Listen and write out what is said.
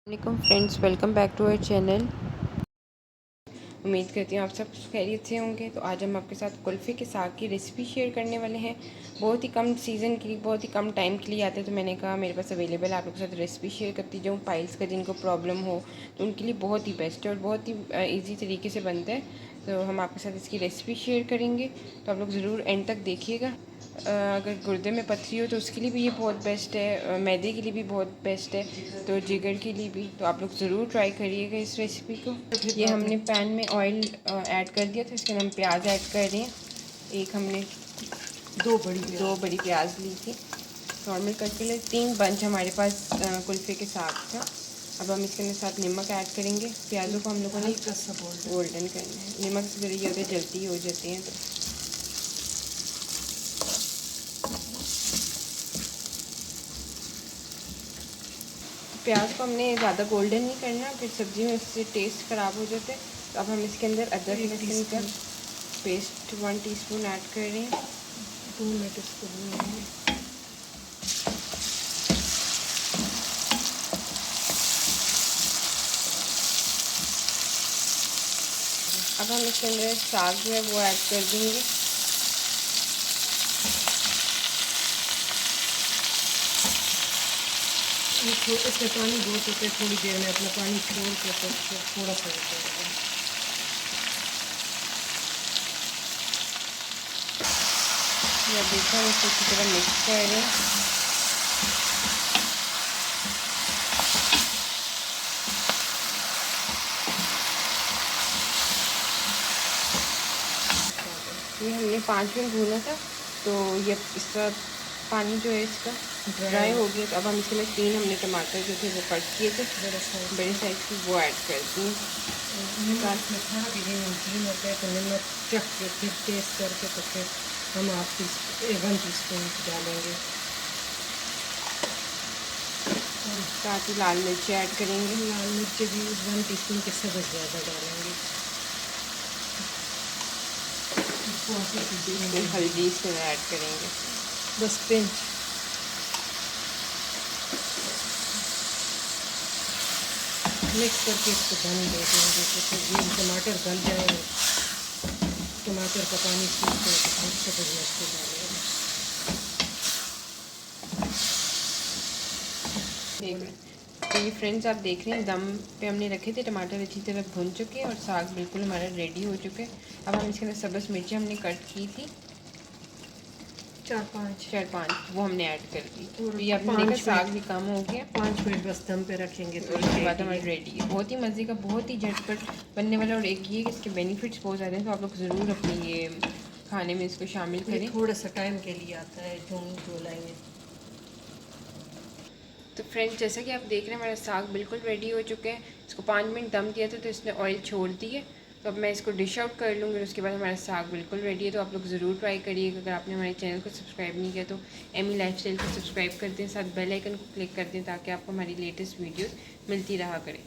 वालेकुम friends, welcome back to our channel. उम्मीद करती हूँ आप सब खैरियत से होंगे। तो आज हम आपके साथ कुल्फ़ी के साग की रेसिपी शेयर करने वाले हैं। बहुत ही कम सीज़न के लिए, बहुत ही कम टाइम के लिए आते हैं, तो मैंने कहा मेरे पास अवेलेबल आप लोगों के साथ रेसिपी शेयर करती जाऊँ। पाइल्स का जिनको प्रॉब्लम हो तो उनके लिए बहुत ही बेस्ट है और बहुत ही ईजी तरीके से बनता है। तो हम आपके साथ इसकी रेसिपी शेयर करेंगे, तो आप लोग ज़रूर एंड तक देखिएगा। अगर गुर्दे में पथरी हो तो उसके लिए भी ये बहुत बेस्ट है, मैदे के लिए भी बहुत बेस्ट है, तो जिगर के लिए भी। तो आप लोग ज़रूर ट्राई करिएगा इस रेसिपी को। ये हमने पैन में ऑयल ऐड कर दिया था, इसके अंदर हम प्याज ऐड कर रहे हैं। एक हमने दो बड़ी प्याज ली थी नॉर्मल कट के लिए। 3 बंच हमारे पास कुल्फ़े के साग था। अब हम इसके अंदर साथ नमक ऐड करेंगे। प्याज़ों को हम लोगों ने गोल्डन करना है। नमक से ज़रा ये होता है जल्दी हो जाते हैं। तो प्याज को हमने ज़्यादा गोल्डन नहीं करना, फिर सब्ज़ी में उससे टेस्ट ख़राब हो जाते हैं। तो अब हम इसके अंदर अदरक लहसुन का पेस्ट 1 टीस्पून ऐड कर रहे हैं। 2 मिनट इसको भूनेंगे। अब हम इसके अंदर साग जो है वो ऐड कर देंगे। इसमें पानी बहुत होता है, थोड़ी देर में अपना पानी छोड़ के तो थोड़ा सा होता है। या देखा हम इसको अच्छी तरह मिक्स कर रहे हैं। ये हमने 5 मिनट भूना था, तो ये इसका पानी जो है इसका ड्राई हो गया। तो अब हम इसके अंदर 3 हमने टमाटर जो थे वो कट किए थे बड़े साइज़ की, वो ऐड कर दिए। नमक में थोड़ा भी नमकीन होता है तो नमक चख के फिर टेस्ट करके तो फिर हम आप 1 टीस्पून डालेंगे। साथ ही लाल मिर्ची ऐड करेंगे। लाल मिर्च भी 1 टीस्पून के सबसे ज़्यादा डालेंगे। हल्दी इसमें ऐड करेंगे, बस पिंच। मिक्स करके इसको दम दे देंगे तो फिर ये टमाटर गल जाए। टमाटर का पानी सूख जाए तो फिर सब्ज़ मिर्च डालेंगे। तो ये फ्रेंड्स आप देख रहे हैं दम पे हमने रखे थे, टमाटर अच्छी तरह भुन चुके हैं और साग बिल्कुल हमारा रेडी हो चुके हैं। अब हम इसके अंदर सब्ज़ मिर्ची हमने कट की थी 4-5 वो हमने ऐड कर दी। तो ये आपने देखा साग भी कम हो गया। 5 मिनट बस दम पे रखेंगे तो उसके बाद हमारा रेडी है। बहुत ही मज़े का, बहुत ही झटपट बनने वाला। और एक ये कि इसके बेनिफिट्स बहुत ज़्यादा हैं, तो आप लोग ज़रूर अपने ये खाने में इसको शामिल करें। थोड़ा सा टाइम के लिए आता है जो लाएंगे। तो फ्रेंड्स जैसा कि आप देख रहे हैं हमारा साग बिल्कुल रेडी हो चुका है। इसको 5 मिनट दम दिया था तो इसने ऑयल छोड़ दिए। तो अब मैं इसको डिश आउट कर लूँगी और उसके बाद हमारा साग बिल्कुल रेडी है। तो आप लोग ज़रूर ट्राई करिएगा। अगर आपने हमारे चैनल को सब्सक्राइब नहीं किया तो एमी लाइफस्टाइल को सब्सक्राइब कर दें, साथ बेल आइकन को क्लिक कर दें ताकि आपको हमारी लेटेस्ट वीडियोस मिलती रहा करें।